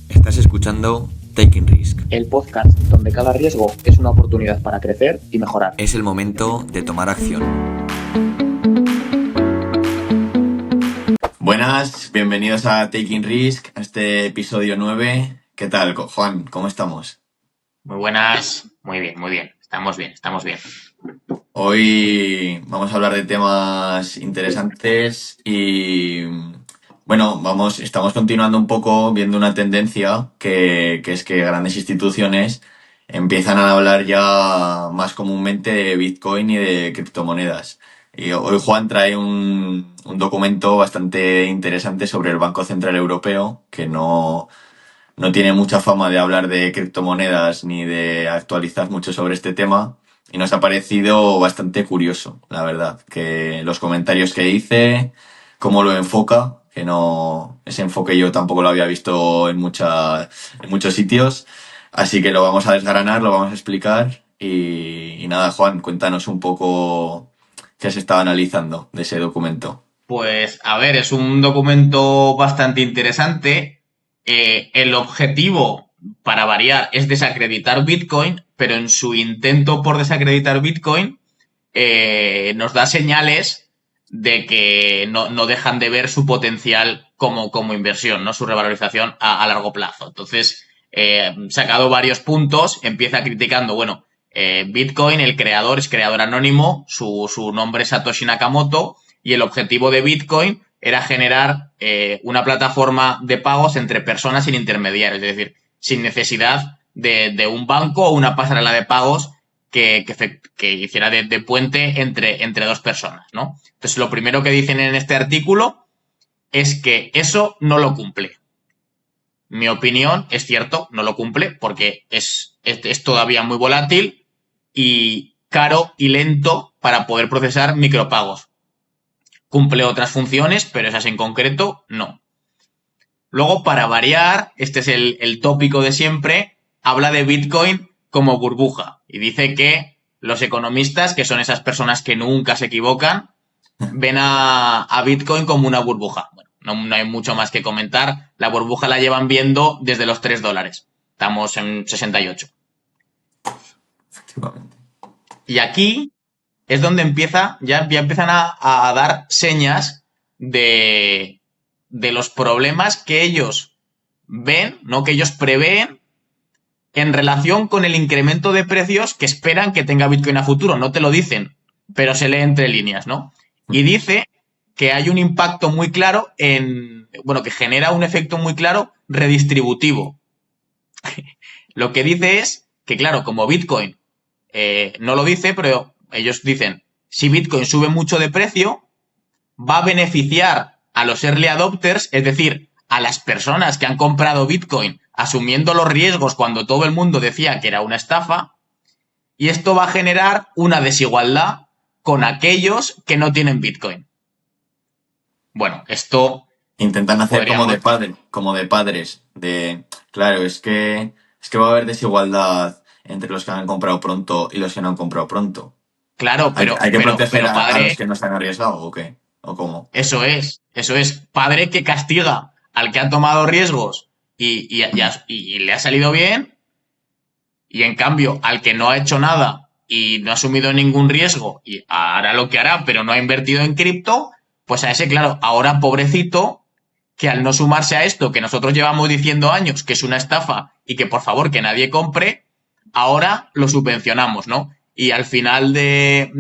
Estás escuchando Taking Risk. El podcast donde cada riesgo es una oportunidad para crecer y mejorar. Es el momento de tomar acción. Buenas, bienvenidos a Taking Risk, a este episodio 9. ¿Qué tal, Juan? ¿Cómo estamos? Muy buenas, muy bien. Estamos bien. Hoy vamos a hablar de temas interesantes y bueno, estamos continuando un poco viendo una tendencia que es que grandes instituciones empiezan a hablar ya más comúnmente de Bitcoin y de criptomonedas. Y hoy Juan trae un documento bastante interesante sobre el Banco Central Europeo, que no tiene mucha fama de hablar de criptomonedas ni de actualizar mucho sobre este tema. Y nos ha parecido bastante curioso, la verdad, que los comentarios que hice, cómo lo enfoca, que no, ese enfoque yo tampoco lo había visto en muchos sitios. Así que lo vamos a desgranar, lo vamos a explicar. Y nada, Juan, cuéntanos un poco qué has estado analizando de ese documento. Pues a ver, es un documento bastante interesante. El objetivo, para variar, es desacreditar Bitcoin, pero en su intento por desacreditar Bitcoin nos da señales de que no dejan de ver su potencial como inversión, ¿no? Su revalorización a largo plazo. Entonces, sacado varios puntos, empieza criticando, bueno, Bitcoin, el creador es creador anónimo, su nombre es Satoshi Nakamoto, y el objetivo de Bitcoin era generar una plataforma de pagos entre personas sin intermediarios, es decir, sin necesidad de un banco o una pasarela de pagos que hiciera de puente entre dos personas, ¿no? Entonces, lo primero que dicen en este artículo es que eso no lo cumple. Mi opinión es cierto, no lo cumple porque es todavía muy volátil y caro y lento para poder procesar micropagos. Cumple otras funciones, pero esas en concreto no. Luego, para variar, este es el tópico de siempre, habla de Bitcoin como burbuja y dice que los economistas, que son esas personas que nunca se equivocan, ven a Bitcoin como una burbuja. Bueno, no hay mucho más que comentar. La burbuja la llevan viendo desde los $3. Estamos en 68. Efectivamente. Y aquí es donde ya empiezan a dar señas de los problemas que ellos ven, ¿no? Que ellos prevén en relación con el incremento de precios que esperan que tenga Bitcoin a futuro. No te lo dicen, pero se lee entre líneas, ¿no? Y dice que hay un impacto muy claro que genera un efecto muy claro redistributivo. Lo que dice es que, claro, como Bitcoin no lo dice, pero ellos dicen, si Bitcoin sube mucho de precio, va a beneficiar a los early adopters, es decir, a las personas que han comprado Bitcoin asumiendo los riesgos cuando todo el mundo decía que era una estafa, y esto va a generar una desigualdad con aquellos que no tienen Bitcoin. Bueno, esto... Intentan hacer como de padres, claro, es que va a haber desigualdad entre los que han comprado pronto y los que no han comprado pronto. Claro, pero... ¿Hay que proteger a padre, los que no se han arriesgado o qué? ¿O cómo? Eso es. Padre que castiga al que ha tomado riesgos y le ha salido bien, y en cambio al que no ha hecho nada y no ha asumido ningún riesgo y hará lo que hará, pero no ha invertido en cripto, pues a ese, claro, ahora pobrecito, que al no sumarse a esto que nosotros llevamos diciendo años que es una estafa y que por favor que nadie compre, ahora lo subvencionamos, ¿no? Y al final de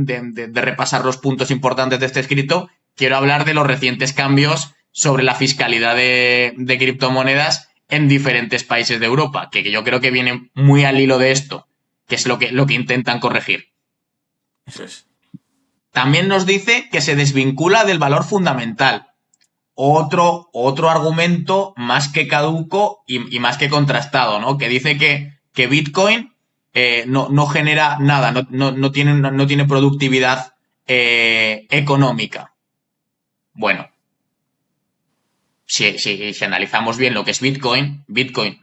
repasar los puntos importantes de este escrito, quiero hablar de los recientes cambios sobre la fiscalidad de criptomonedas en diferentes países de Europa, que yo creo que vienen muy al hilo de esto, que es lo que intentan corregir. Eso es. También nos dice que se desvincula del valor fundamental. Otro argumento más que caduco y más que contrastado, ¿no? Que dice que Bitcoin no genera nada, no tiene productividad económica. Bueno, si analizamos bien lo que es Bitcoin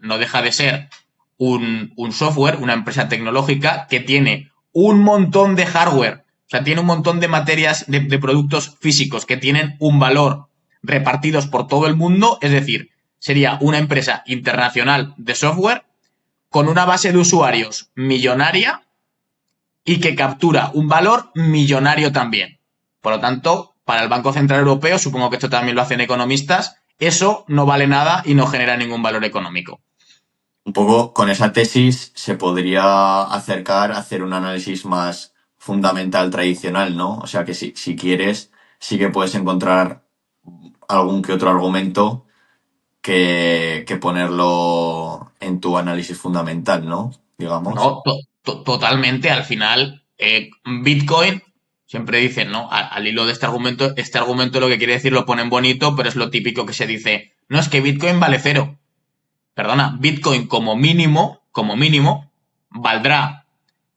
no deja de ser un software, una empresa tecnológica que tiene un montón de hardware, o sea, tiene un montón de materias, de productos físicos que tienen un valor repartidos por todo el mundo, es decir, sería una empresa internacional de software con una base de usuarios millonaria y que captura un valor millonario también. Por lo tanto, para el Banco Central Europeo, supongo que esto también lo hacen economistas, eso no vale nada y no genera ningún valor económico. Un poco con esa tesis se podría acercar a hacer un análisis más fundamental tradicional, ¿no? O sea que si quieres, sí que puedes encontrar algún que otro argumento que ponerlo en tu análisis fundamental, ¿no? Digamos. No, totalmente. Al final, Bitcoin, siempre dicen, ¿no? Al hilo de este argumento lo que quiere decir lo ponen bonito, pero es lo típico que se dice, no, es que Bitcoin vale cero. Perdona, Bitcoin como mínimo, valdrá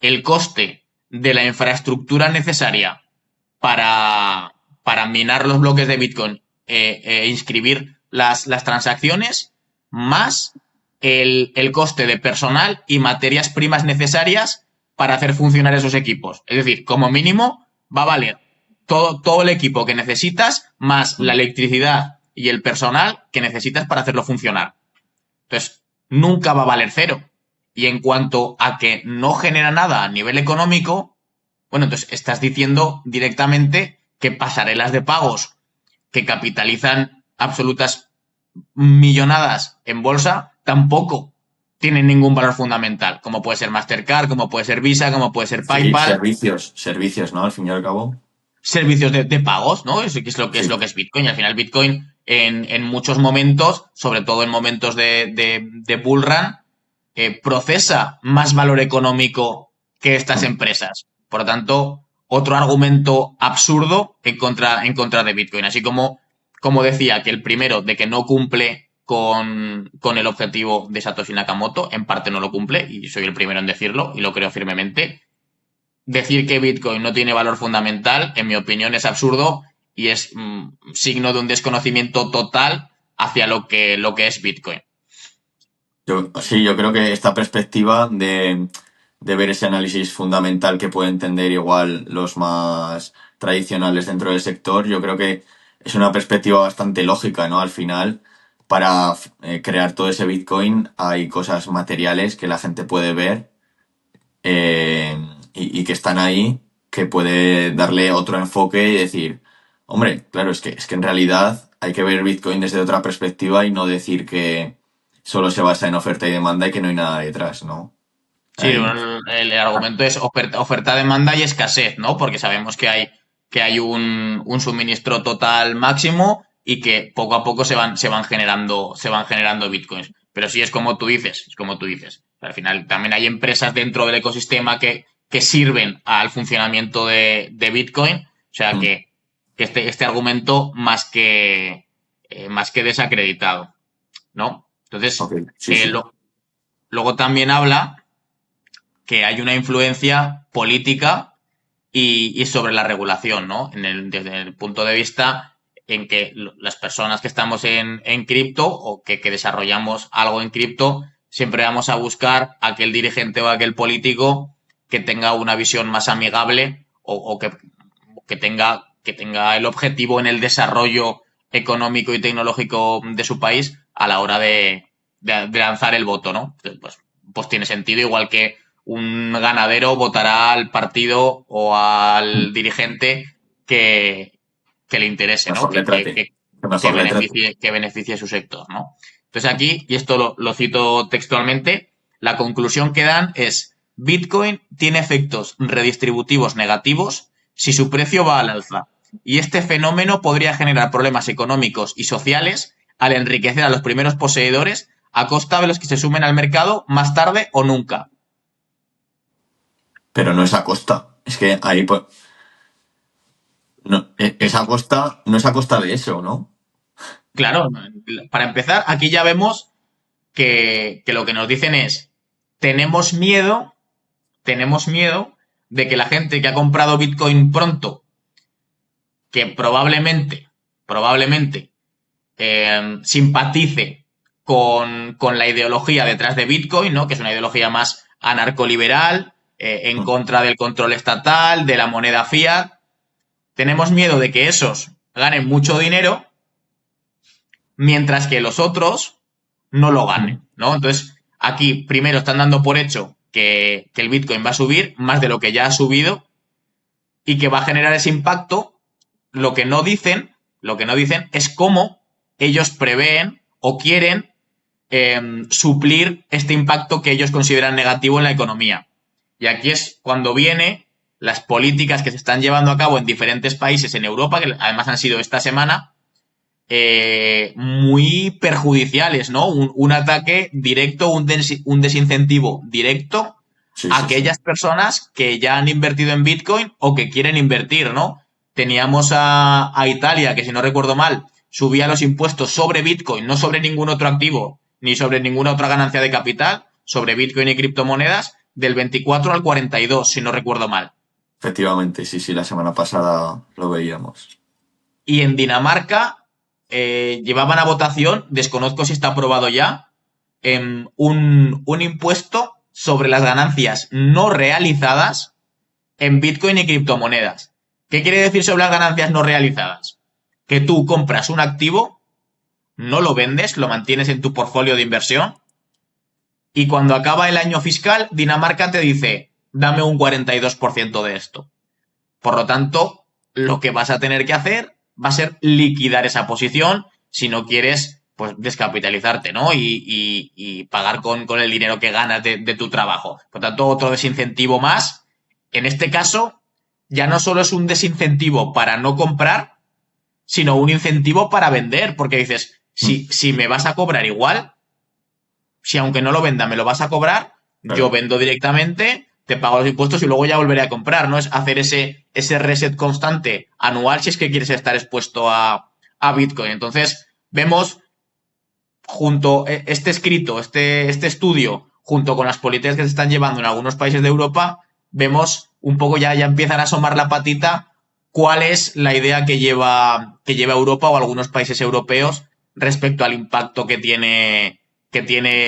el coste de la infraestructura necesaria para minar los bloques de Bitcoin e inscribir las transacciones, más el coste de personal y materias primas necesarias para hacer funcionar esos equipos. Es decir, como mínimo va a valer todo el equipo que necesitas, más la electricidad y el personal que necesitas para hacerlo funcionar. Entonces, nunca va a valer cero. Y en cuanto a que no genera nada a nivel económico, bueno, entonces estás diciendo directamente que pasarelas de pagos que capitalizan absolutas millonadas en bolsa tampoco tienen ningún valor fundamental, como puede ser Mastercard, como puede ser Visa, como puede ser PayPal. Sí, servicios, ¿no? Al fin y al cabo. Servicios de pagos, ¿no? Eso que es lo que es lo que es Bitcoin. Al final, Bitcoin en muchos momentos, sobre todo en momentos de bull run, procesa más valor económico que estas empresas. Por lo tanto, otro argumento absurdo en contra de Bitcoin. Así como decía que el primero de que no cumple con el objetivo de Satoshi Nakamoto, en parte no lo cumple, y soy el primero en decirlo, y lo creo firmemente. Decir que Bitcoin no tiene valor fundamental, en mi opinión, es absurdo y es signo de un desconocimiento total hacia lo que es Bitcoin. Yo creo que esta perspectiva de ver ese análisis fundamental que puede entender igual los más tradicionales dentro del sector, yo creo que es una perspectiva bastante lógica, ¿no? Al final, para crear todo ese Bitcoin hay cosas materiales que la gente puede ver y que están ahí, que puede darle otro enfoque y decir, hombre, claro, es que en realidad hay que ver Bitcoin desde otra perspectiva y no decir que solo se basa en oferta y demanda y que no hay nada detrás, ¿no? Sí, el argumento es oferta, demanda y escasez, ¿no? Porque sabemos que hay un suministro total máximo y que poco a poco se van generando bitcoins. Pero sí es como tú dices. Al final también hay empresas dentro del ecosistema que sirven al funcionamiento de Bitcoin. O sea que este argumento más que desacreditado, ¿no? Entonces, Okay, sí. luego también habla que hay una influencia política y sobre la regulación, ¿no? Desde el punto de vista en que las personas que estamos en cripto o que desarrollamos algo en cripto, siempre vamos a buscar aquel dirigente o aquel político que tenga una visión más amigable o que tenga el objetivo en el desarrollo económico y tecnológico de su país a la hora de lanzar el voto, ¿no? Entonces, pues tiene sentido, igual que un ganadero votará al partido o al dirigente que le interese, ¿no? Que beneficie su sector, ¿no? Entonces aquí, y esto lo cito textualmente, la conclusión que dan es: Bitcoin tiene efectos redistributivos negativos si su precio va al alza, y este fenómeno podría generar problemas económicos y sociales al enriquecer a los primeros poseedores a costa de los que se sumen al mercado más tarde o nunca. Pero no es a costa. Es que ahí pues. No, es a costa, no es a costa de eso, ¿no? Claro, para empezar, aquí ya vemos que lo que nos dicen es: tenemos miedo de que la gente que ha comprado Bitcoin pronto, que probablemente simpatice con la ideología detrás de Bitcoin, ¿no? Que es una ideología más anarcoliberal, en contra del control estatal, de la moneda fiat. Tenemos miedo de que esos ganen mucho dinero mientras que los otros no lo ganen, ¿no? Entonces, aquí primero están dando por hecho que el Bitcoin va a subir más de lo que ya ha subido y que va a generar ese impacto. Lo que no dicen es cómo ellos prevén o quieren suplir este impacto que ellos consideran negativo en la economía. Y aquí es cuando viene las políticas que se están llevando a cabo en diferentes países en Europa, que además han sido esta semana, muy perjudiciales, ¿no? Un ataque directo, un desincentivo directo Sí, a sí, sí. aquellas personas que ya han invertido en Bitcoin o que quieren invertir, ¿no? Teníamos a Italia, que si no recuerdo mal, subía los impuestos sobre Bitcoin, no sobre ningún otro activo, ni sobre ninguna otra ganancia de capital, sobre Bitcoin y criptomonedas, del 24 al 42, si no recuerdo mal. Efectivamente, sí, la semana pasada lo veíamos. Y en Dinamarca llevaban a votación, desconozco si está aprobado ya, un impuesto sobre las ganancias no realizadas en Bitcoin y criptomonedas. ¿Qué quiere decir sobre las ganancias no realizadas? Que tú compras un activo, no lo vendes, lo mantienes en tu portfolio de inversión y cuando acaba el año fiscal, Dinamarca te dice, dame un 42% de esto. Por lo tanto, lo que vas a tener que hacer va a ser liquidar esa posición si no quieres pues descapitalizarte, ¿no? Y pagar con el dinero que ganas de tu trabajo. Por tanto, otro desincentivo más. En este caso, ya no solo es un desincentivo para no comprar, sino un incentivo para vender, porque dices, si me vas a cobrar igual, si aunque no lo venda me lo vas a cobrar, Claro. yo vendo directamente, te pago los impuestos y luego ya volveré a comprar, ¿no? Es hacer ese reset constante anual si es que quieres estar expuesto a Bitcoin. Entonces, vemos junto este escrito, este estudio, junto con las políticas que se están llevando en algunos países de Europa, vemos un poco ya empiezan a asomar la patita cuál es la idea que lleva Europa o algunos países europeos respecto al impacto que tiene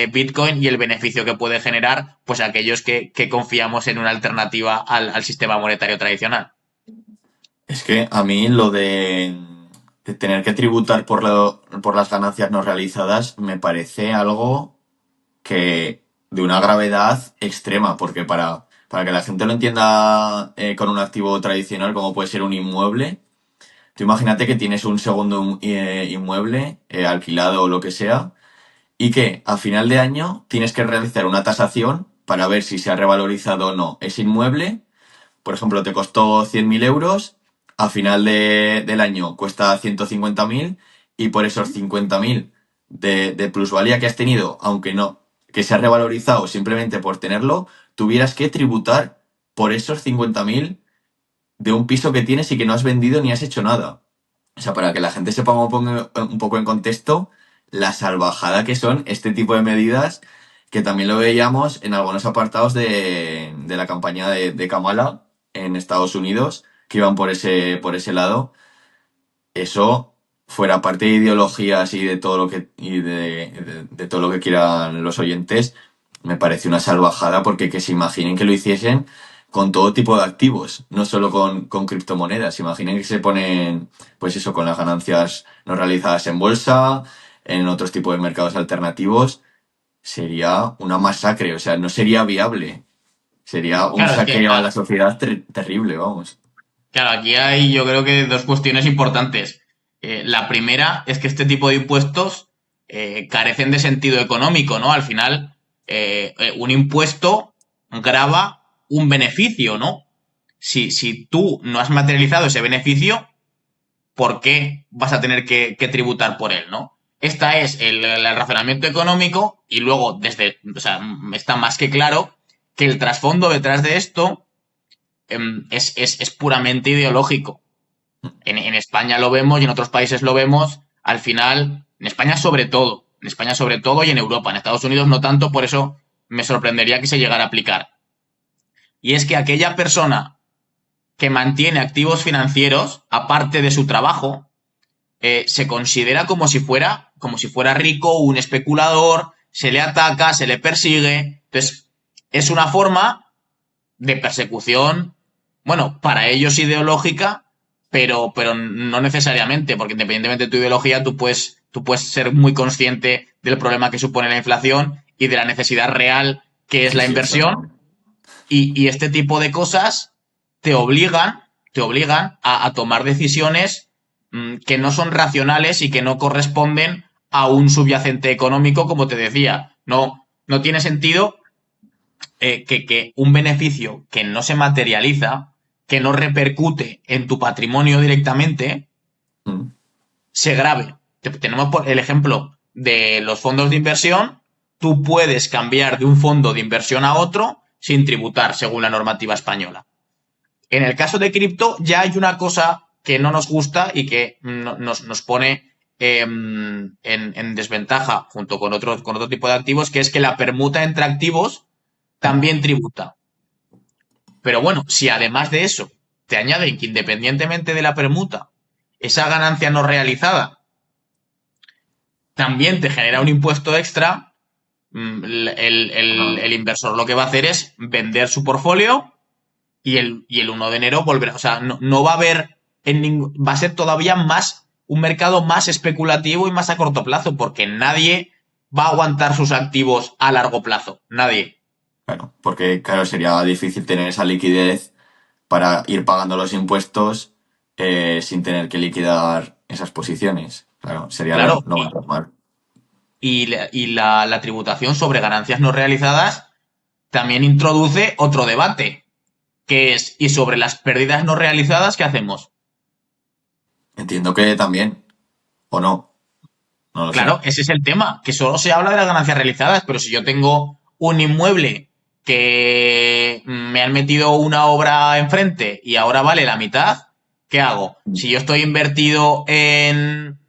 Bitcoin y el beneficio que puede generar pues aquellos que confiamos en una alternativa al sistema monetario tradicional. Es que a mí lo de tener que tributar por las ganancias no realizadas me parece algo que de una gravedad extrema, porque para que la gente lo entienda con un activo tradicional como puede ser un inmueble, tú imagínate que tienes un segundo inmueble alquilado o lo que sea, y que a final de año tienes que realizar una tasación para ver si se ha revalorizado o no ese inmueble. Por ejemplo, te costó 100.000 euros, a final del año cuesta 150.000 y por esos 50.000 de plusvalía que has tenido, aunque no, que se ha revalorizado simplemente por tenerlo, tuvieras que tributar por esos 50.000 de un piso que tienes y que no has vendido ni has hecho nada. O sea, para que la gente se ponga un poco en contexto, la salvajada que son este tipo de medidas, que también lo veíamos en algunos apartados de la campaña de Kamala en Estados Unidos, que iban por ese lado. Eso, fuera parte de ideologías y de todo lo de todo lo que quieran los oyentes, me parece una salvajada porque que se imaginen que lo hiciesen con todo tipo de activos, no solo con criptomonedas. Imaginen que se ponen, pues eso, con las ganancias no realizadas en bolsa, en otros tipos de mercados alternativos, sería una masacre, o sea, no sería viable. Sería un Claro, es que saqueo a la sociedad terrible, vamos. claro, aquí hay yo creo que dos cuestiones importantes. La primera es que este tipo de impuestos carecen de sentido económico, ¿no? Al final, un impuesto grava un beneficio, ¿no? Si tú no has materializado ese beneficio, ¿por qué vas a tener que tributar por él, ¿no? Esta es el razonamiento económico y luego o sea, está más que claro que el trasfondo detrás de esto es puramente ideológico. En España lo vemos y en otros países lo vemos. Al final, en España sobre todo y en Europa. En Estados Unidos no tanto, por eso me sorprendería que se llegara a aplicar. Y es que aquella persona que mantiene activos financieros, aparte de su trabajo, se considera como si fuera rico, un especulador, se le ataca, se le persigue. Entonces, es una forma de persecución, bueno, para ellos ideológica, pero no necesariamente, porque independientemente de tu ideología, tú puedes Tú puedes ser muy consciente del problema que supone la inflación y de la necesidad real que es Sí, la sí, inversión. Y este tipo de cosas te obligan a tomar decisiones que no son racionales y que no corresponden a un subyacente económico, como te decía. No tiene sentido que un beneficio que no se materializa, que no repercute en tu patrimonio directamente, Mm. se grave. Tenemos el ejemplo de los fondos de inversión. Tú puedes cambiar de un fondo de inversión a otro sin tributar, según la normativa española. En el caso de cripto ya hay una cosa que no nos gusta y que nos pone en desventaja junto con otro tipo de activos, que es que la permuta entre activos también tributa. Pero bueno, si además de eso te añaden que independientemente de la permuta, esa ganancia no realizada también te genera un impuesto extra, el inversor lo que va a hacer es vender su portfolio y el 1 de enero volverá. O sea, no va a haber va a ser todavía más un mercado más especulativo y más a corto plazo, porque nadie va a aguantar sus activos a largo plazo. Nadie. Claro, porque claro, sería difícil tener esa liquidez para ir pagando los impuestos sin tener que liquidar esas posiciones. Claro, sería Claro, lo más normal. la tributación sobre ganancias no realizadas también introduce otro debate, que es, ¿y sobre las pérdidas no realizadas qué hacemos? Entiendo que también, o no, no lo sé. Claro, ese es el tema, que solo se habla de las ganancias realizadas, pero si yo tengo un inmueble que me han metido una obra enfrente y ahora vale la mitad, ¿qué hago? Si yo estoy invertido en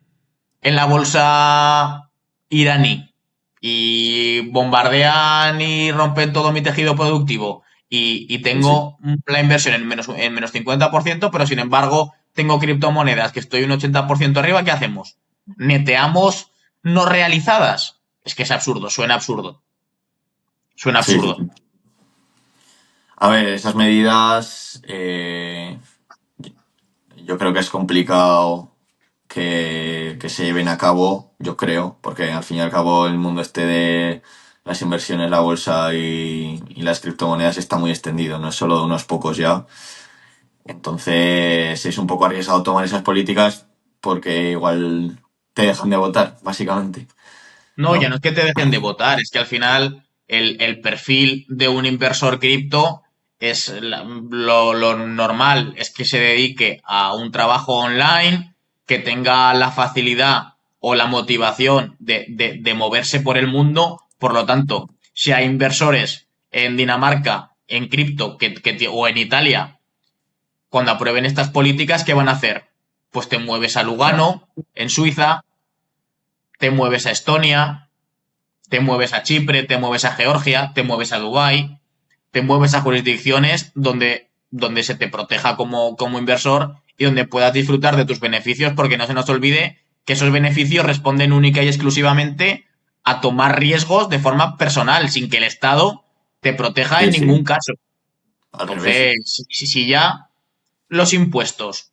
la bolsa iraní y bombardean y rompen todo mi tejido productivo y Sí, sí. tengo la inversión en menos 50%, pero sin embargo tengo criptomonedas que estoy un 80% arriba, ¿qué hacemos? ¿Neteamos no realizadas? Es que es absurdo, suena absurdo. Suena Sí, sí, absurdo. sí. A ver, esas medidas, yo creo que es complicado que se lleven a cabo, yo creo, porque al fin y al cabo el mundo este de las inversiones, la bolsa y las criptomonedas está muy extendido, no es solo de unos pocos ya. Entonces es un poco arriesgado tomar esas políticas porque igual te dejan de votar, básicamente, No, ya no ¿no? es que te dejen de votar, es que al final el perfil de un inversor cripto es lo normal, es que se dedique a un trabajo online, que tenga la facilidad o la motivación de moverse por el mundo. Por lo tanto, si hay inversores en Dinamarca, en cripto, o en Italia, cuando aprueben estas políticas, ¿qué van a hacer? Pues te mueves a Lugano, en Suiza, te mueves a Estonia, te mueves a Chipre, te mueves a Georgia, te mueves a Dubái, te mueves a jurisdicciones donde se te proteja como inversor y donde puedas disfrutar de tus beneficios, porque no se nos olvide que esos beneficios responden única y exclusivamente a tomar riesgos de forma personal, sin que el Estado te proteja en Sí, ningún sí, caso. al revés. Entonces, si ya los impuestos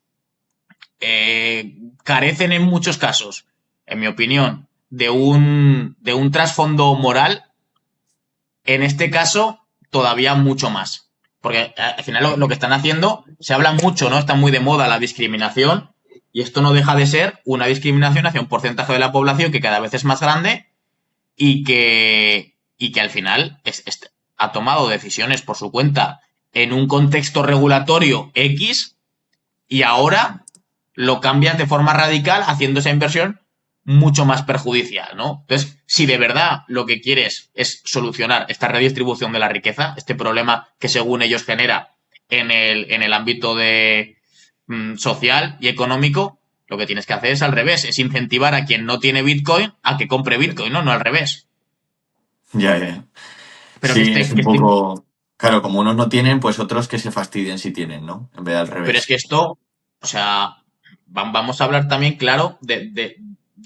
carecen en muchos casos, en mi opinión, de un trasfondo moral, en este caso todavía mucho más. Porque al final lo que están haciendo, se habla mucho, ¿no? Está muy de moda la discriminación y esto no deja de ser una discriminación hacia un porcentaje de la población que cada vez es más grande y que al final ha tomado decisiones por su cuenta en un contexto regulatorio X y ahora lo cambias de forma radical haciendo esa inversión mucho más perjudicial, ¿no? Entonces, si de verdad lo que quieres es solucionar esta redistribución de la riqueza, este problema que según ellos genera en el ámbito social y económico, lo que tienes que hacer es al revés, es incentivar a quien no tiene Bitcoin a que compre Bitcoin, ¿no? No al revés. Ya, ya. Pero que Sí, esté, es que un esté, poco... Claro, como unos no tienen, pues otros que se fastidien si tienen, ¿no? En vez de al pero es revés. que esto, o sea, vamos a hablar también, claro, de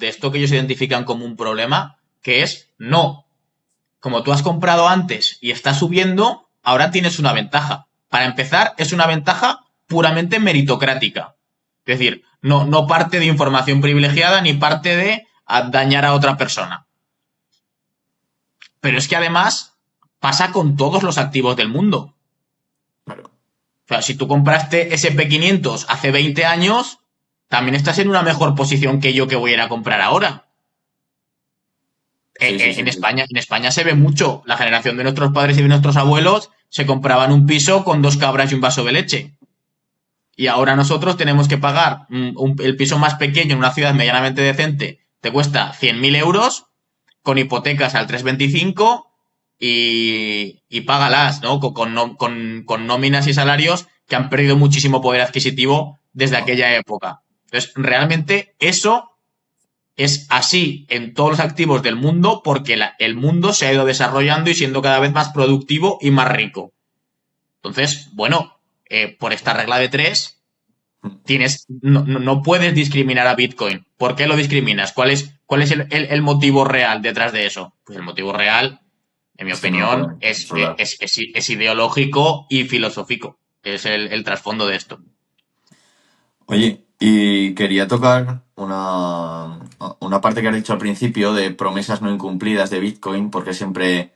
esto que ellos identifican como un problema, que es no. Como tú has comprado antes y está subiendo, ahora tienes una ventaja. Para empezar, es una ventaja puramente meritocrática. Es decir, no parte de información privilegiada ni parte de a dañar a otra persona. Pero es que además pasa con todos los activos del mundo. Claro. O sea, si tú compraste SP500 hace 20 años, también estás en una mejor posición que yo que voy a ir a comprar ahora. Sí, sí, sí, En sí. España se ve mucho. La generación de nuestros padres y de nuestros abuelos se compraban un piso con 2 cabras y un vaso de leche. Y ahora nosotros tenemos que pagar el piso más pequeño en una ciudad medianamente decente. Te cuesta 100.000 euros con hipotecas al 3,25 y págalas, ¿no? Con nóminas y salarios que han perdido muchísimo poder adquisitivo desde aquella época. Entonces, realmente eso es así en todos los activos del mundo porque el mundo se ha ido desarrollando y siendo cada vez más productivo y más rico. Entonces, bueno, por esta regla de 3, no puedes discriminar a Bitcoin. ¿Por qué lo discriminas? ¿Cuál es el motivo real detrás de eso? Pues el motivo real, en mi Es que no lo opinión, pueden controlar. es ideológico y filosófico. Es el trasfondo de esto. Oye, y quería tocar una parte que has dicho al principio de promesas no incumplidas de Bitcoin, porque siempre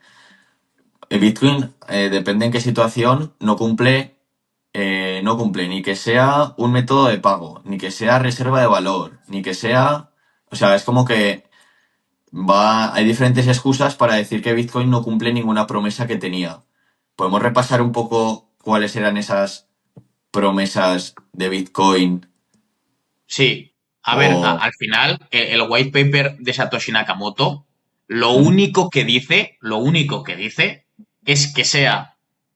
Bitcoin, depende en qué situación, no cumple ni que sea un método de pago, ni que sea reserva de valor, ni que sea... O sea, es como que hay diferentes excusas para decir que Bitcoin no cumple ninguna promesa que tenía. ¿Podemos repasar un poco cuáles eran esas promesas de Bitcoin? Sí, a ver, O... al final, el white paper de Satoshi Nakamoto, ¿Mm? lo único que dice es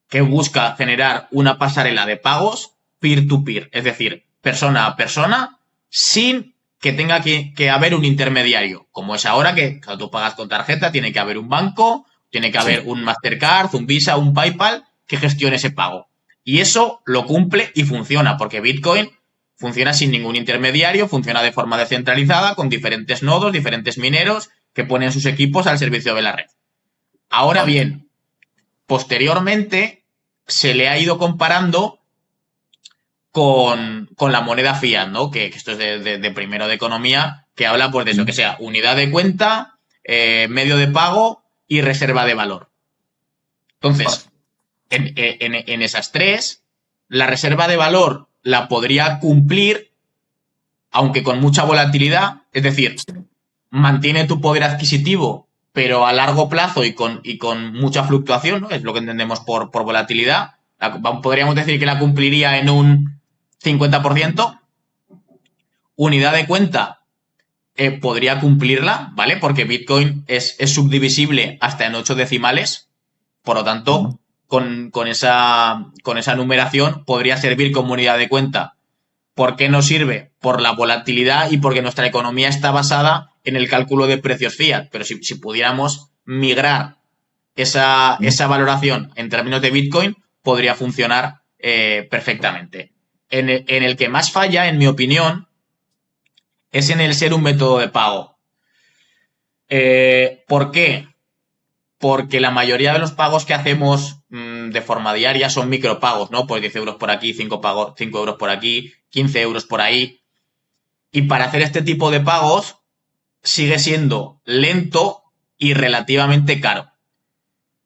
que busca generar una pasarela de pagos peer-to-peer, es decir, persona a persona, sin que tenga que haber un intermediario, como es ahora que cuando tú pagas con tarjeta, tiene que haber un banco, tiene que haber Sí. un Mastercard, un Visa, un PayPal que gestione ese pago. Y eso lo cumple y funciona, porque Bitcoin funciona sin ningún intermediario, funciona de forma descentralizada, con diferentes nodos, diferentes mineros que ponen sus equipos al servicio de la red. Ahora Vale. bien, posteriormente se le ha ido comparando con la moneda fiat, ¿no? Que esto es de primero de economía, que habla pues de eso, que ¿Mm? sea unidad de cuenta, medio de pago y reserva de valor. Vale. Entonces, en esas tres, la reserva de valor la podría cumplir, aunque con mucha volatilidad, es decir, mantiene tu poder adquisitivo, pero a largo plazo y con mucha fluctuación, ¿no? Es lo que entendemos por volatilidad. Podríamos decir que la cumpliría en un 50%. Unidad de cuenta podría cumplirla, ¿vale? Porque Bitcoin es subdivisible hasta en 8 decimales. Por lo ¿Mm? tanto, con esa numeración podría servir como unidad de cuenta. ¿Por qué no sirve? Por la volatilidad y porque nuestra economía está basada en el cálculo de precios fiat. Pero si pudiéramos migrar ¿Mm? esa valoración en términos de Bitcoin, podría funcionar perfectamente. En el que más falla, en mi opinión, es en el ser un método de pago. ¿Por qué? Porque la mayoría de los pagos que hacemos de forma diaria son micropagos, ¿no? Pues 10 euros por aquí, 5 euros por aquí, 15 euros por ahí. Y para hacer este tipo de pagos sigue siendo lento y relativamente caro.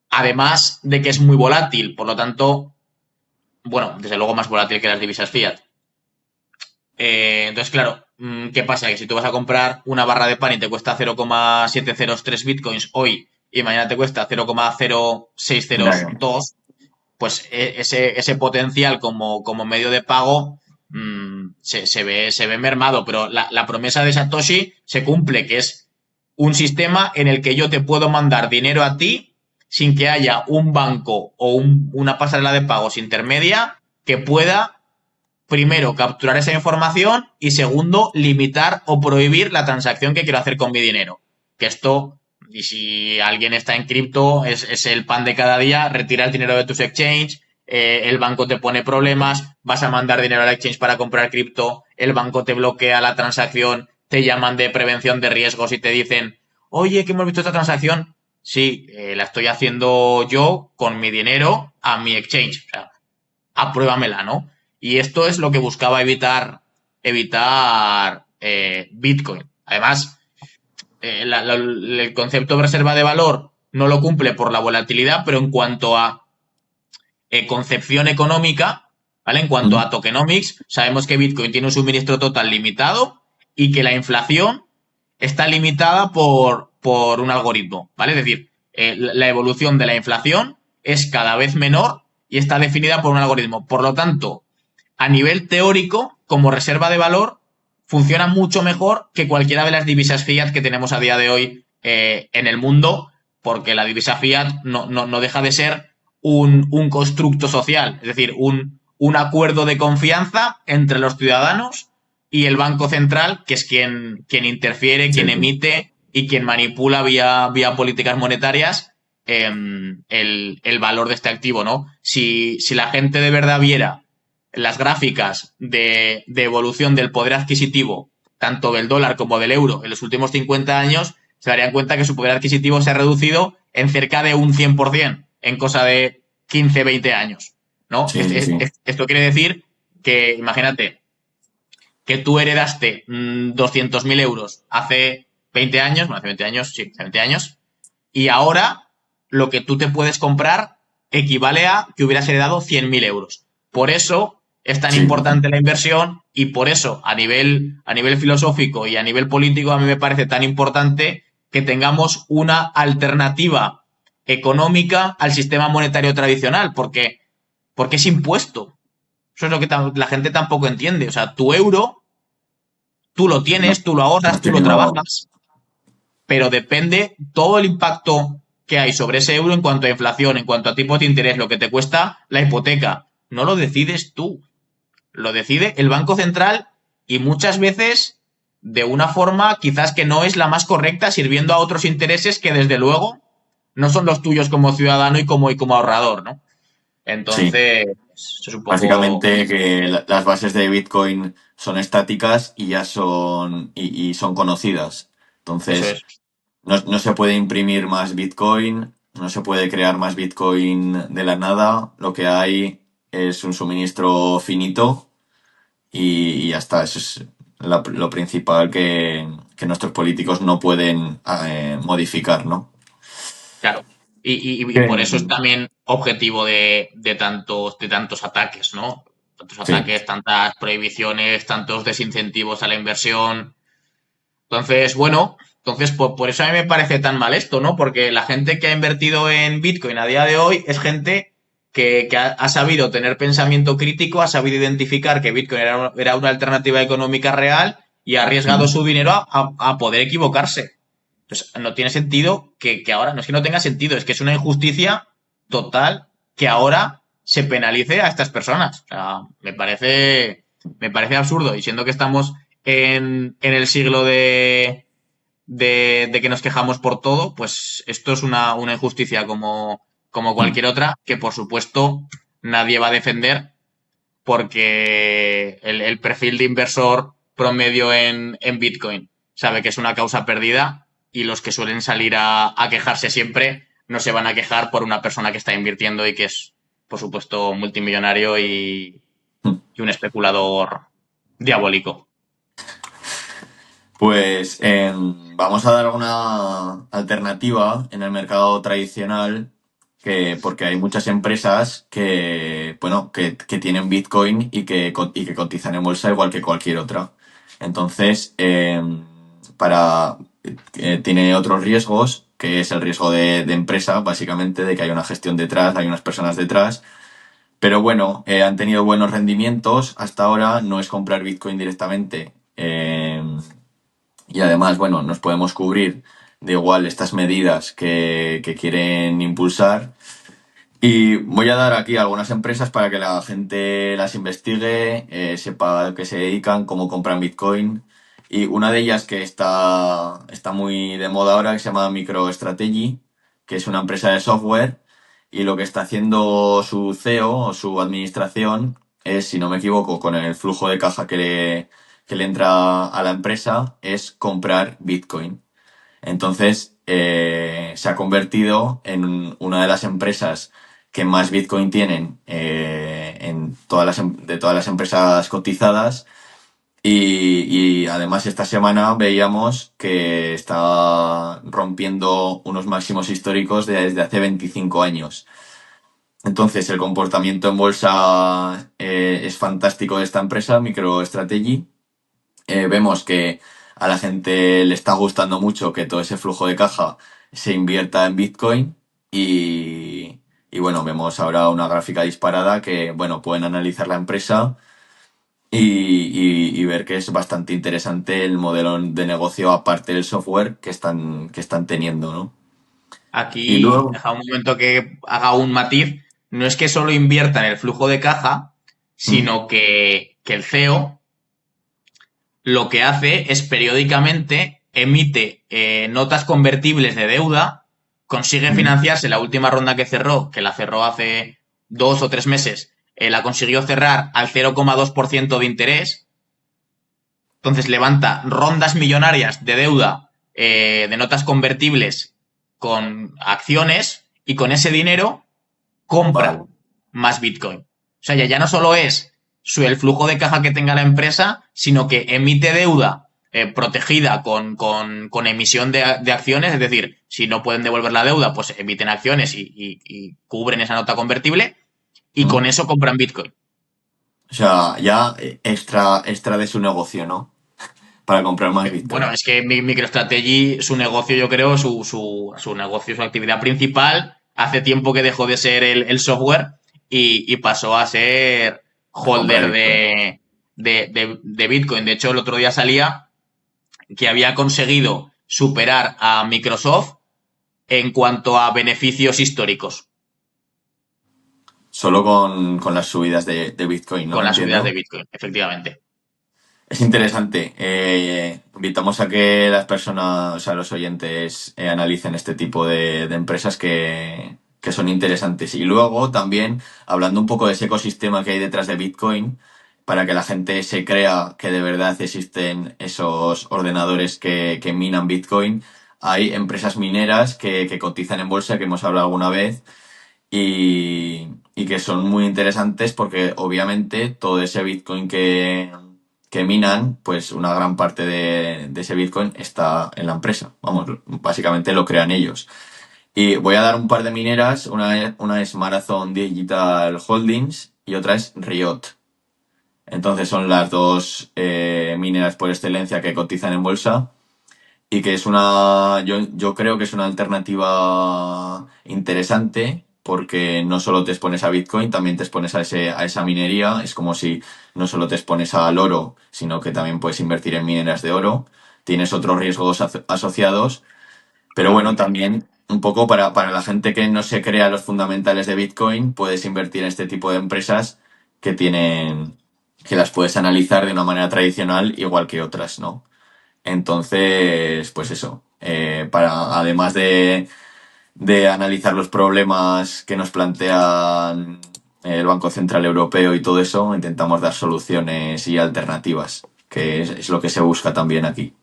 Además de que es muy volátil, por lo tanto, bueno, desde luego más volátil que las divisas fiat. Entonces, claro, ¿qué pasa? Que si tú vas a comprar una barra de pan y te cuesta 0,703 bitcoins hoy y mañana te cuesta Ya que- 0,0602, pues ese potencial como medio de pago se ve mermado. Pero la promesa de Satoshi se cumple, que es un sistema en el que yo te puedo mandar dinero a ti sin que haya un banco o una pasarela de pagos intermedia que pueda, primero, capturar esa información y, segundo, limitar o prohibir la transacción que quiero hacer con mi dinero. Que esto, y si alguien está en cripto, es el pan de cada día. Retirar dinero de tus exchange, el banco te pone problemas, vas a mandar dinero al exchange para comprar cripto, el banco te bloquea la transacción, te llaman de prevención de riesgos y te dicen, oye, que hemos visto esta transacción. Sí, la estoy haciendo yo con mi dinero a mi exchange. O sea, apruébamela, ¿no? Y esto es lo que buscaba evitar Bitcoin. Además, el concepto de reserva de valor no lo cumple por la volatilidad, pero en cuanto a concepción económica, ¿vale? En cuanto a tokenomics, sabemos que Bitcoin tiene un suministro total limitado y que la inflación está limitada por un algoritmo, ¿vale? Es decir, la evolución de la inflación es cada vez menor y está definida por un algoritmo. Por lo tanto, a nivel teórico, como reserva de valor, funciona mucho mejor que cualquiera de las divisas fiat que tenemos a día de hoy en el mundo, porque la divisa fiat no deja de ser un constructo social, es decir, un acuerdo de confianza entre los ciudadanos y el Banco Central, que es quien interfiere, quien emite y quien manipula vía políticas monetarias el valor de este activo, ¿no? Si la gente de verdad viera las gráficas de evolución del poder adquisitivo, tanto del dólar como del euro, en los últimos 50 años, se darían cuenta que su poder adquisitivo se ha reducido en cerca de un 100% en cosa de 15, 20 años, ¿no? Sí, sí. Esto quiere decir que, imagínate, que tú heredaste 200.000 euros hace 20 años, bueno, hace 20 años, sí, hace 20 años, y ahora lo que tú te puedes comprar equivale a que hubieras heredado 100.000 euros. Por eso es tan importante la inversión y por eso a nivel filosófico y a nivel político a mí me parece tan importante que tengamos una alternativa económica al sistema monetario tradicional, porque es impuesto. Eso es lo que la gente tampoco entiende. O sea, tu euro, tú lo tienes, tú lo ahorras, tú lo trabajas, pero depende todo el impacto que hay sobre ese euro en cuanto a inflación, en cuanto a tipos de interés, lo que te cuesta la hipoteca. No lo decides tú, lo decide el Banco Central y muchas veces de una forma quizás que no es la más correcta, sirviendo a otros intereses que desde luego no son los tuyos como ciudadano y como ahorrador, ¿no? Entonces, eso es un poco... Básicamente que las bases de Bitcoin son estáticas y ya son y son conocidas. Entonces, no se puede imprimir más Bitcoin, no se puede crear más Bitcoin de la nada. Lo que hay es un suministro finito y ya está. Eso es lo principal que nuestros políticos no pueden modificar, ¿no? Claro. Y por eso es también objetivo de tantos ataques, ¿no? Tantos ataques, tantas prohibiciones, tantos desincentivos a la inversión. Entonces, bueno, por eso a mí me parece tan mal esto, ¿no? Porque la gente que ha invertido en Bitcoin a día de hoy es gente que ha sabido tener pensamiento crítico, ha sabido identificar que Bitcoin era una alternativa económica real y ha arriesgado su dinero a poder equivocarse. Entonces, no tiene sentido que ahora, no es que no tenga sentido, es que es una injusticia total que ahora se penalice a estas personas. O sea, me parece absurdo. Y siendo que estamos en el siglo de que nos quejamos por todo, pues esto es una injusticia como cualquier otra, que por supuesto nadie va a defender porque el perfil de inversor promedio en Bitcoin sabe que es una causa perdida y los que suelen salir a quejarse siempre no se van a quejar por una persona que está invirtiendo y que es, por supuesto, multimillonario y un especulador diabólico. Pues vamos a dar una alternativa en el mercado tradicional, porque hay muchas empresas que tienen Bitcoin y que cotizan en bolsa igual que cualquier otra. Entonces, tiene otros riesgos, que es el riesgo de empresa, básicamente, de que hay una gestión detrás, hay unas personas detrás. Pero bueno, han tenido buenos rendimientos. Hasta ahora no es comprar Bitcoin directamente. Y además, bueno, nos podemos cubrir de igual estas medidas que quieren impulsar. Y voy a dar aquí algunas empresas para que la gente las investigue, sepa a qué se dedican, cómo compran Bitcoin. Y una de ellas que está muy de moda ahora, que se llama MicroStrategy, que es una empresa de software. Y lo que está haciendo su CEO o su administración es, si no me equivoco, con el flujo de caja que le entra a la empresa, es comprar Bitcoin. Entonces, se ha convertido en una de las empresas que más Bitcoin tienen de todas las empresas cotizadas Y además esta semana veíamos que está rompiendo unos máximos históricos desde hace 25 años. Entonces el comportamiento en bolsa es fantástico de esta empresa, MicroStrategy. Vemos que a la gente le está gustando mucho que todo ese flujo de caja se invierta en Bitcoin y bueno, vemos ahora una gráfica disparada que, bueno, pueden analizar la empresa y ver que es bastante interesante el modelo de negocio aparte del software que están teniendo, ¿no? Y Aquí, luego, deja un momento que haga un matiz. No es que solo invierta en el flujo de caja, mm, sino que el CEO lo que hace es periódicamente emite notas convertibles de deuda, consigue mm, financiarse la última ronda que cerró, que la cerró hace 2 o 3 meses, la consiguió cerrar al 0,2% de interés. Entonces levanta rondas millonarias de deuda, de notas convertibles con acciones y con ese dinero compra vale. más Bitcoin. O sea, ya no solo es el flujo de caja que tenga la empresa, sino que emite deuda protegida con emisión de acciones, es decir, si no pueden devolver la deuda, pues emiten acciones y cubren esa nota convertible y con Mm. eso compran Bitcoin. O sea, ya extra de su negocio, ¿no? Para comprar más Bueno, Bitcoin. es que MicroStrategy, su negocio, yo creo, su negocio, su actividad principal, hace tiempo que dejó de ser el software y pasó a ser A comprar holder Bitcoin. de Bitcoin. De hecho, el otro día salía que había conseguido superar a Microsoft en cuanto a beneficios históricos Solo con las subidas de Bitcoin, ¿no? con las subidas de Entiendo. Bitcoin, efectivamente. Es interesante. Invitamos a que las personas, o sea, los oyentes, analicen este tipo de empresas que son interesantes. Y luego también, hablando un poco de ese ecosistema que hay detrás de Bitcoin, para que la gente se crea que de verdad existen esos ordenadores que minan Bitcoin, hay empresas mineras que cotizan en bolsa, que hemos hablado alguna vez, y que son muy interesantes porque obviamente todo ese Bitcoin que minan, pues una gran parte de ese Bitcoin está en la empresa. Vamos, básicamente lo crean ellos. Y voy a dar un par de mineras, una es Marathon Digital Holdings y otra es Riot. Entonces son las dos mineras por excelencia que cotizan en bolsa y que es yo creo que es una alternativa interesante porque no solo te expones a Bitcoin, también te expones a esa minería. Es como si no solo te expones al oro, sino que también puedes invertir en mineras de oro. Tienes otros riesgos asociados, pero bueno, también un poco para la gente que no se crea los fundamentales de Bitcoin, puedes invertir en este tipo de empresas que que las puedes analizar de una manera tradicional igual que otras, ¿no? Entonces, pues eso, además de analizar los problemas que nos plantean el Banco Central Europeo y todo eso, intentamos dar soluciones y alternativas, que es lo que se busca también aquí.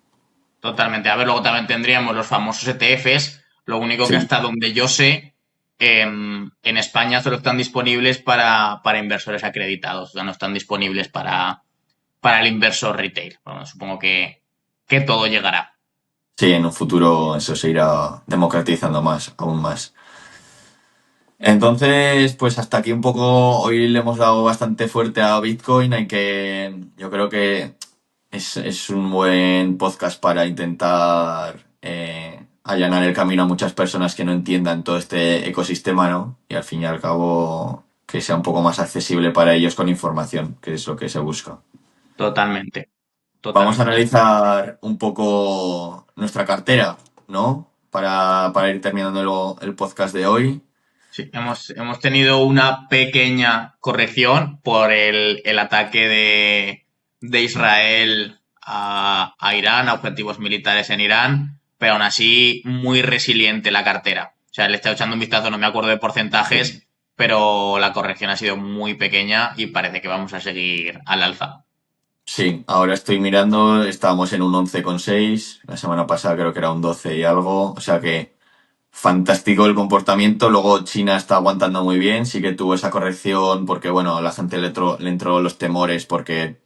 Totalmente. A ver, luego también tendríamos los famosos ETFs. Lo único que Sí, hasta donde yo sé, en España solo están disponibles para inversores acreditados. O sea, no están disponibles para el inversor retail. Bueno, supongo que todo llegará. sí, en un futuro eso se irá democratizando más, aún más. Entonces, pues hasta aquí un poco, hoy le hemos dado bastante fuerte a Bitcoin, yo creo que es un buen podcast para intentar allanar el camino a muchas personas que no entiendan todo este ecosistema, ¿no? Y al fin y al cabo que sea un poco más accesible para ellos con información, que es lo que se busca. Totalmente. Vamos a Totalmente. analizar un poco nuestra cartera, ¿no? Para ir terminando el podcast de hoy. Sí, hemos tenido una pequeña corrección por el ataque de Israel a Irán, a objetivos militares en Irán, pero aún así muy resiliente la cartera. O sea, le está echando un vistazo, no me acuerdo de Sí. porcentajes, pero la corrección ha sido muy pequeña y parece que vamos a seguir al alza. Sí, ahora estoy mirando, estábamos en un 11,6, la semana pasada creo que era un 12 y algo, o sea que fantástico el comportamiento. Luego China está aguantando muy bien, sí que tuvo esa corrección porque, bueno, a la gente le entró los temores porque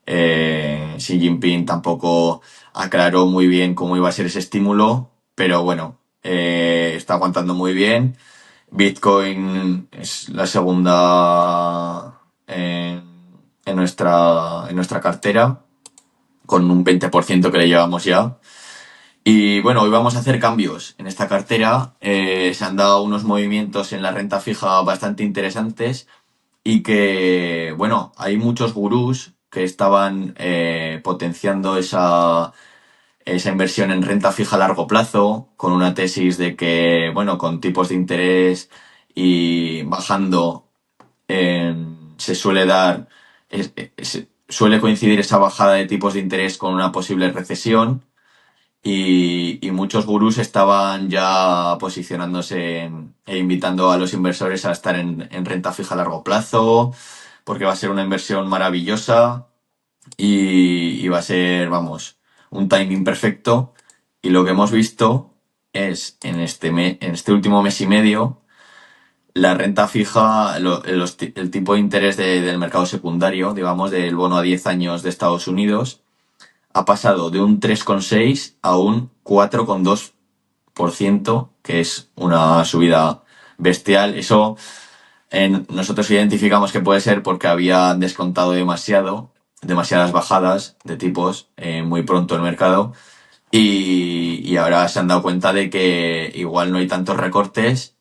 Xi Jinping tampoco aclaró muy bien cómo iba a ser ese estímulo, pero bueno, está aguantando muy bien. Bitcoin es la segunda en nuestra cartera, con un 20% que le llevamos ya. Y bueno, hoy vamos a hacer cambios en esta cartera. Se han dado unos movimientos en la renta fija bastante interesantes y que, bueno, hay muchos gurús que estaban potenciando esa inversión en renta fija a largo plazo, con una tesis de que, bueno, con tipos de interés y bajando, se suele dar, suele coincidir esa bajada de tipos de interés con una posible recesión. Y muchos gurús estaban ya posicionándose e invitando a los inversores a estar en renta fija a largo plazo, porque va a ser una inversión maravillosa y va a ser, vamos, un timing perfecto. Y lo que hemos visto es en este último mes y medio, la renta fija, el tipo de interés del mercado secundario, digamos, del bono a 10 años de Estados Unidos, ha pasado de un 3,6 a un 4,2%, que es una subida bestial. Eso nosotros identificamos que puede ser porque había descontado demasiadas bajadas de tipos muy pronto en el mercado y ahora se han dado cuenta de que igual no hay tantos recortes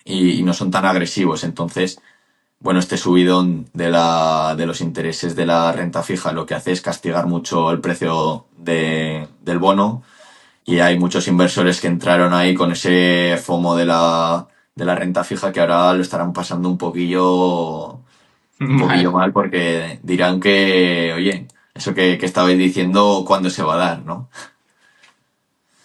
y no son tan agresivos. Entonces, bueno, este subidón de los intereses de la renta fija lo que hace es castigar mucho el precio del bono y hay muchos inversores que entraron ahí con ese FOMO de la renta fija que ahora lo estarán pasando un Vale. poquillo mal porque dirán que, oye, eso que estabais diciendo, ¿cuándo se va a dar, no?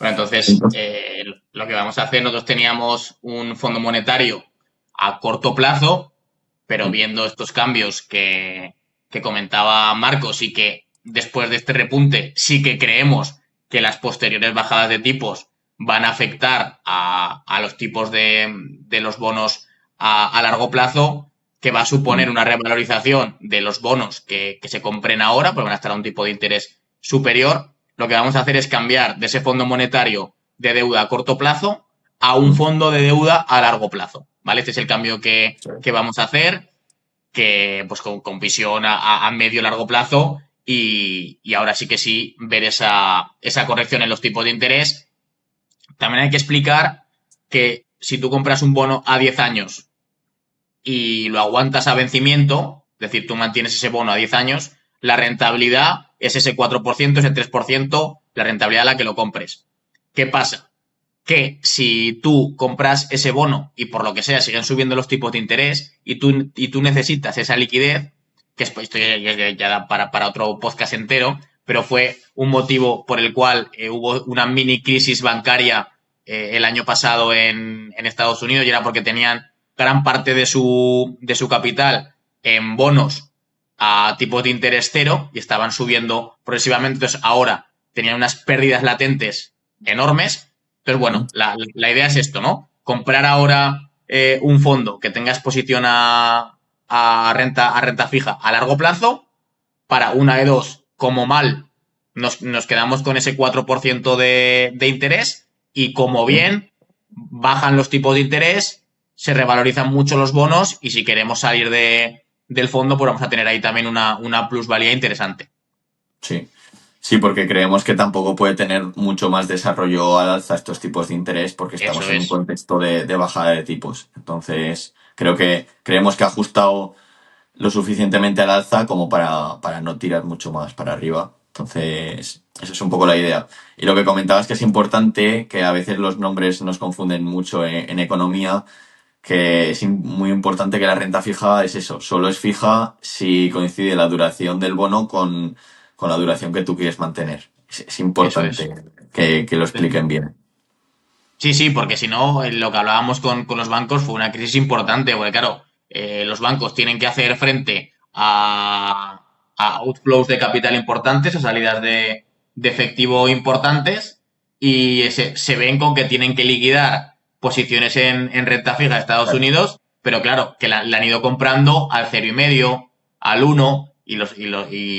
Bueno, entonces, Entonces, lo que vamos a hacer, nosotros teníamos un fondo monetario a corto plazo, pero viendo estos cambios que comentaba Marcos y que después de este repunte sí que creemos que las posteriores bajadas de tipos van a afectar a los tipos de los bonos a largo plazo, que va a suponer una revalorización de los bonos que se compren ahora, porque van a estar a un tipo de interés superior. Lo que vamos a hacer es cambiar de ese fondo monetario de deuda a corto plazo a un fondo de deuda a largo plazo. ¿Vale? Este es el cambio que vamos a hacer, que pues con visión a medio largo plazo y ahora sí que sí ver esa corrección en los tipos de interés. También hay que explicar que si tú compras un bono a 10 años y lo aguantas a vencimiento, es decir, tú mantienes ese bono a 10 años, la rentabilidad es ese 4%, ese 3%, la rentabilidad a la que lo compres. ¿Qué pasa? Que si tú compras ese bono y por lo que sea siguen subiendo los tipos de interés y tú necesitas esa liquidez, que esto ya da para otro podcast entero, pero fue un motivo por el cual hubo una mini crisis bancaria el año pasado en Estados Unidos y era porque tenían gran parte de su capital en bonos a tipos de interés cero y estaban subiendo progresivamente. Entonces ahora tenían unas pérdidas latentes enormes. Entonces, bueno, la idea es esto, ¿no? Comprar ahora un fondo que tenga exposición a renta fija a largo plazo para una de dos, como mal, nos quedamos con ese 4% de interés y como bien, bajan los tipos de interés, se revalorizan mucho los bonos y si queremos salir del fondo, pues vamos a tener ahí también una plusvalía interesante. sí. Sí, porque creemos que tampoco puede tener mucho más desarrollo al alza estos tipos de interés porque Eso estamos en un es. contexto de bajada de tipos. Entonces, creemos que ha ajustado lo suficientemente al alza como para no tirar mucho más para arriba. Entonces, esa es un poco la idea. Y lo que comentabas que es importante, que a veces los nombres nos confunden mucho en economía, que es muy importante que la renta fija es eso, solo es fija si coincide la duración del bono con la duración que tú quieres mantener. Es Eso es. importante que lo expliquen bien. Sí, sí, porque si no, lo que hablábamos con los bancos fue una crisis importante, porque claro, los bancos tienen que hacer frente a outflows de capital importantes, a salidas de efectivo importantes, y se ven con que tienen que liquidar posiciones en renta fija de Estados Claro. Unidos, pero claro, que la han ido comprando al 0,5, al 1, y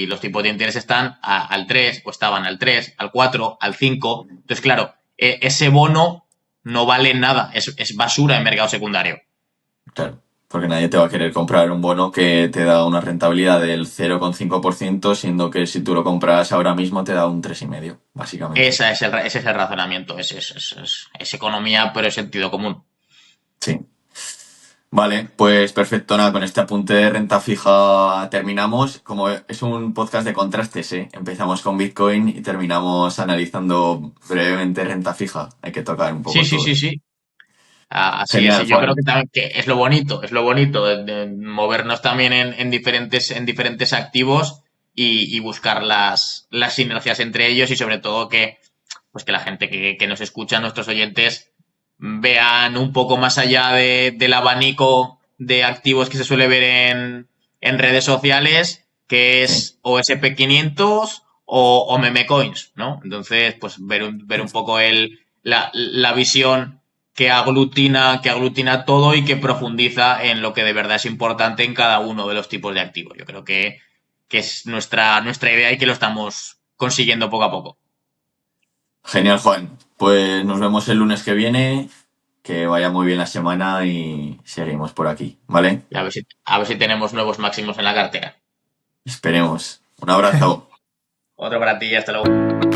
los tipos de interés están al 3 o estaban al 3, al 4, al 5. Entonces, claro, ese bono no vale nada, es basura en mercado secundario. Claro, porque nadie te va a querer comprar un bono que te da una rentabilidad del 0,5%, siendo que si tú lo compras ahora mismo te da un 3,5%, básicamente. Ese es el razonamiento, es economía, pero es sentido común. Sí. Vale, pues perfecto, nada, con este apunte de renta fija terminamos. Como es un podcast de contrastes, ¿eh? Empezamos con Bitcoin y terminamos analizando brevemente renta fija. Hay que tocar un poco Sí, todo. sí, sí. Así es, Genial, y yo creo Juan. que también que es lo bonito de movernos también en diferentes activos y buscar las sinergias entre ellos y sobre todo pues que la gente que nos escucha, nuestros oyentes, vean un poco más allá del abanico de activos que se suele ver en redes sociales, que Sí, es o SP500 o meme coins, ¿no? Entonces, pues ver un poco la visión que aglutina todo y que profundiza en lo que de verdad es importante en cada uno de los tipos de activos. Yo creo que es nuestra idea y que lo estamos consiguiendo poco a poco. genial, Juan. Pues nos vemos el lunes que viene. Que vaya muy bien la semana y seguimos por aquí, ¿vale? Y a ver si tenemos nuevos máximos en la cartera. Esperemos. Un abrazo. Otro para ti, hasta luego.